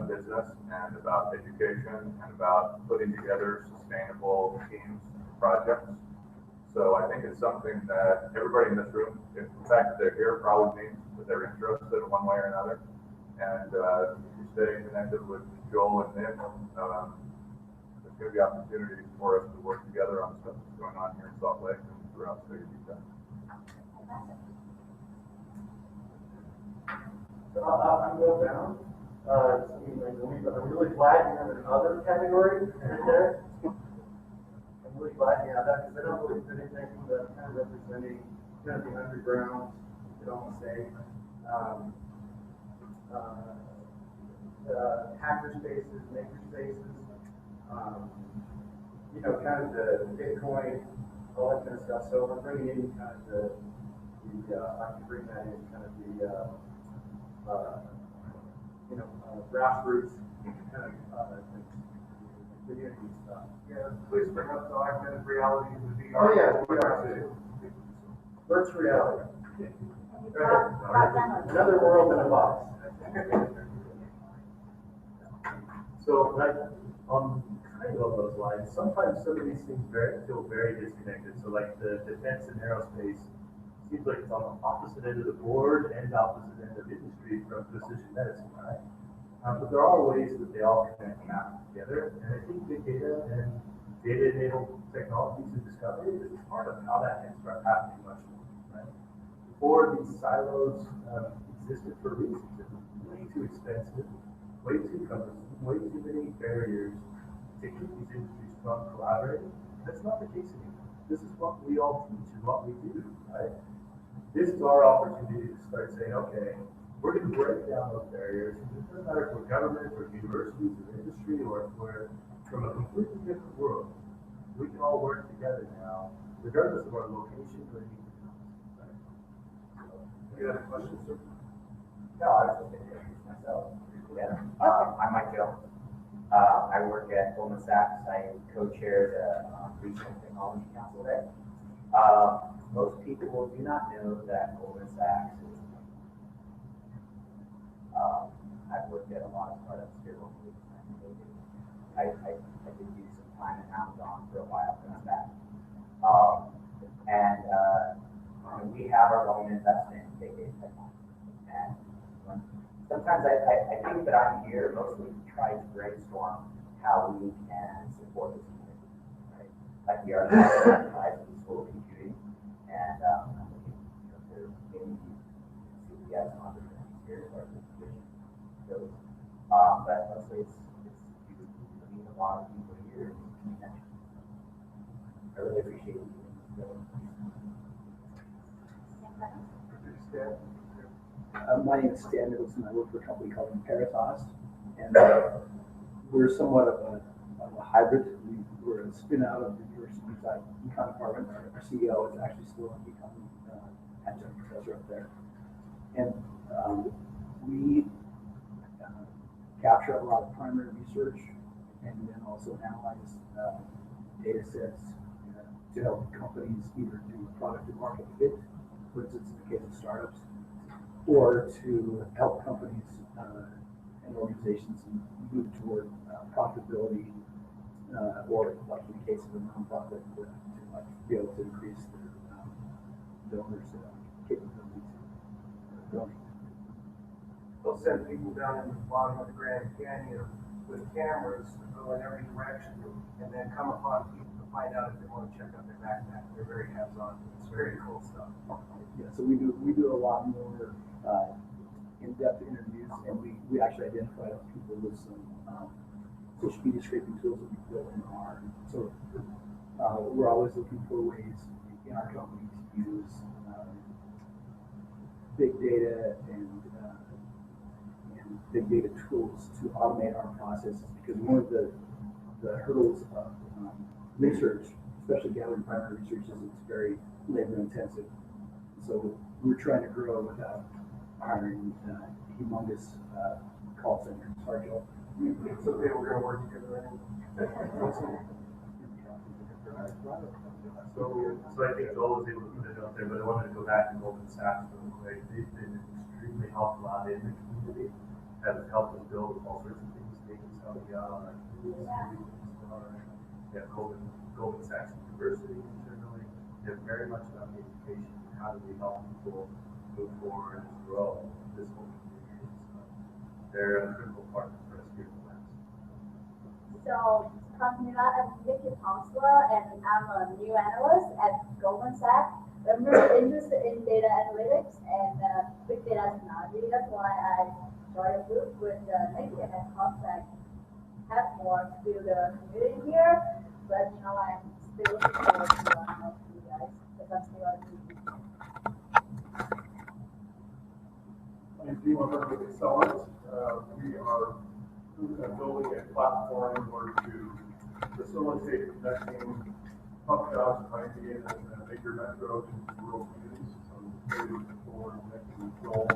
business and about education and about putting together sustainable teams and projects. So I think it's something that everybody in this room, if the fact that they're here probably means that they're interested in one way or another. And if you stay connected with Joel and Nick, there's going to be opportunities for us to work together on stuff that's going on here in Salt Lake and throughout the state of Utah. I'm Will Brown. I'm really glad you have another category in there. I'm really glad you have that because I don't really fit anything that kind of representing kind of the underground, you could almost say, hacker spaces, maker spaces, you know, kind of the Bitcoin all that kind of stuff. So we're bringing in kind of I can bring that in kind of grassroots kind of community stuff. Yeah, please bring up the augmented reality and the VR. Oh, yeah, VR too. Virtual reality. Another world in a box. So, like, on kind of those lines, sometimes some of these things feel very disconnected. So, like the defense and aerospace seems like it's on the opposite end of the board and opposite end of industry from precision medicine, right? But there are ways that they all connect and map together, and I think big data and data-enabled technologies and discovery is part of how that can start happening much more, right? Before, these silos existed for reasons. It was way too expensive, way too cumbersome, way too many barriers to keep these industries from collaborating. That's not the case anymore. This is what we all teach and what we do, right? This is our opportunity to start saying, okay, we're going to break down those barriers. It doesn't matter if we're government or universities or industry or if we're from a completely different world. We can all work together now, regardless of our location or anything else. Right? You have a question, sir? No, I was just going to introduce myself. Yeah. I'm Mike Gill. I work at Goldman Sachs. I co-chair the Regional Technology Council there. Most people do not know that Goldman Sachs is. I've worked at a lot of startups here locally. I did do some time at Amazon for a while, that's that. And we have our own investment in big data technology. And sometimes I think that I'm here mostly to try to brainstorm how we can support this community, right? Like we are advertising useful computing, and I'm looking to maybe see if we have some other things here or vision goes. But mostly it's you meet a lot of people here and connection. I really appreciate you. My name is Stan Middleton. I work for a company called Imperatos, and we're somewhat of a hybrid. We're a spin out of the university's econ department. Our CEO is actually still an econ adjunct professor up there, and we capture a lot of primary research and then also analyze data sets to help companies either do product to market fit, for instance, in the case of startups, or to help companies and organizations move toward profitability, or like in the case of a nonprofit, to like be able to increase their donors' capability to donate. They'll send people down in the bottom of the Grand Canyon with cameras to go in every direction, and then come upon people to find out if they want to check out their backpack. They're very hands-on. It's very cool stuff. Yeah, so we do a lot more in-depth interviews, and we actually identify those people with some social media scraping tools that we built in R. So we're always looking for ways in our company to use big data and big data tools to automate our processes, because one of the hurdles of research, especially gathering primary research, is it's very labor intensive. So we're trying to grow without hiring humongous call centers. Sorry, Joel. It's okay, we're going to work together. So I think Joel was able to put it out there, but I wanted to go back to Goldman Sachs real quick. They've been extremely helpful out in the community, have helped us build all sorts of things, making something out, like Goldman Sachs University internally. They're very much about education. How do we help people move forward and grow this whole community? So they're a critical partner for us here in the West. So, Camila, I'm Vicky Counselor, and I'm a new analyst at Goldman Sachs. I'm really interested in data analytics and big data technology. That's why I joined a group with Nick and Contact Platform to build a community here. But I'm still looking forward to help you guys because I'm still at the I'm Dean with Accelerate. We are building a platform in order to facilitate connecting pub jobs trying to get a bigger metro into rural communities. Maybe for making Joel,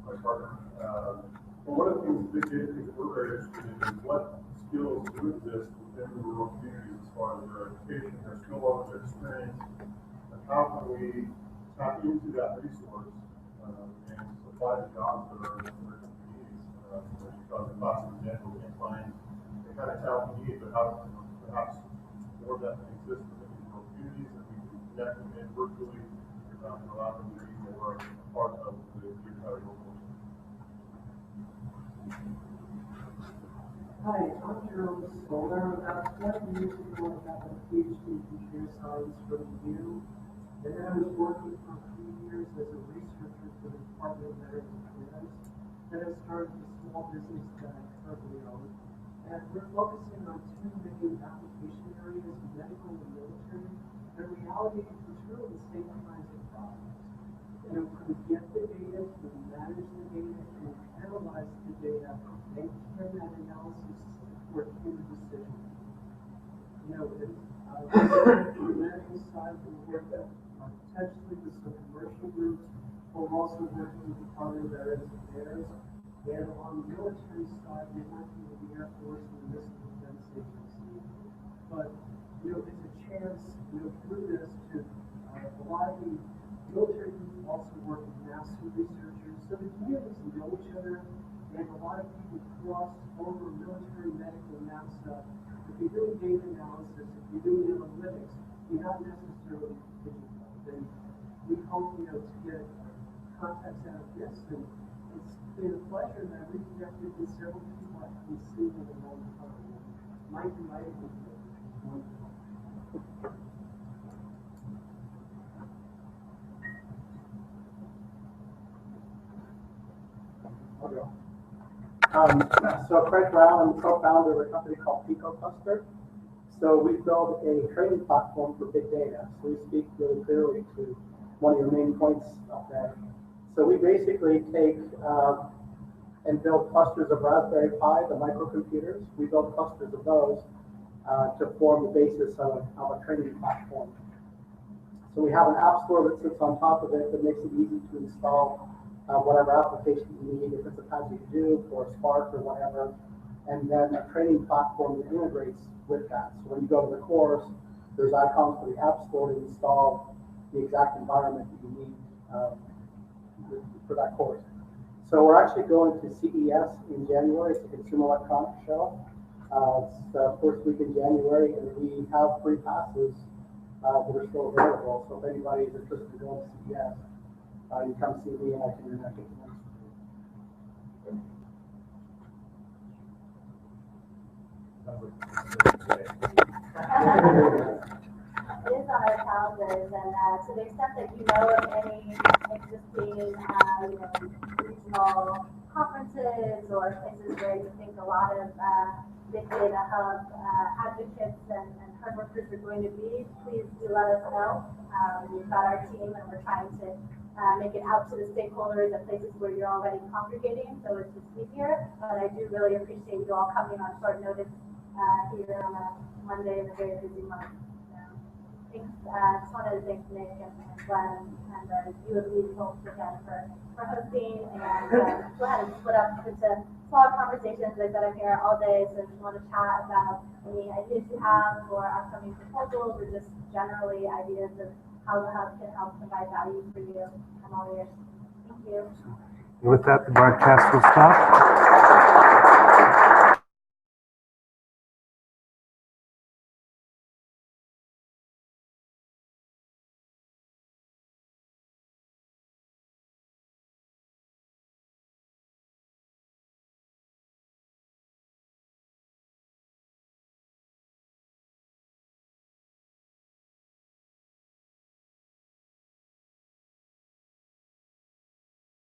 my partner. But one of the things that we're very interested in is what skills do exist within the rural communities as far as their education, their skill level, their experience, and how can we tap into that resource and supply the jobs that are in their communities. Because in Boston, for example, we can find the kind of talent we need, but how perhaps more of that can exist within these rural communities, and we can connect them in virtually and allow them to be more a part of the entire workforce. Hi, I'm Jerome Stoller. About 12 years ago, I got a PhD in computer science from you. And then I was working for 3 years as a researcher for the Department of Veterans Affairs. Then I started a small business that I currently own. And we're focusing on two main application areas, medical and military. The reality is it's really the same kinds of problems. You know, we get the data, we manage the data, and analyze the data, and turn that analysis for human decision. You know, on the medical side, we work potentially with some commercial groups, but we're also working with the Department of Veterans Affairs. And on the military side, we're working with the Air Force and the Missile Defense Agency. But, you know, it's a chance, you know, through this to a lot of the military groups also work with NASA researchers, so the communities know each other, and a lot of people cross over military, medical, NASA. If you're doing data analysis, if you're doing analytics, you're not necessarily pigeonholed. And we hope, you know, to get context out of this, and it's been a pleasure, and I've reconnected with several people I haven't seen in a long time. Mike and Mike have been wonderful. So Craig Brown, I'm co-founder of a company called PicoCluster. So we built a training platform for big data. So we speak really clearly to one of your main points up there. So we basically take and build clusters of Raspberry Pi, the microcomputers. We build clusters of those to form the basis of a training platform. So we have an app store that sits on top of it that makes it easy to install whatever application you need, if it's a Magic Do or Spark or whatever, and then a training platform that integrates with that. So when you go to the course, there's icons for the App Store to install the exact environment that you need for that course. So we're actually going to CES in January. It's a Consumer Electronics Show. It's the first week in January, and we have free passes that are still available. So if anybody is interested in going to CES, you come see me and I can get the links. It is on our calendars, and to the extent that you know of any existing, regional conferences or places where you think a lot of big data hub advocates and hard workers are going to be, please do let us know. We've got our team, and we're trying to make it out to the stakeholders at places where you're already congregating, so it's just easier. But I do really appreciate you all coming on short notice here on a Monday in a very busy month. Thanks. Just wanted to thank Nick and Glenn and you and Lee folks again for hosting, and go ahead and split up into smaller conversations. Like I said, I'm here all day, so if you want to chat about any ideas you have for upcoming proposals or just generally ideas of how the hub can help provide value for you, I'm all ears. Thank you. With that, the broadcast will stop.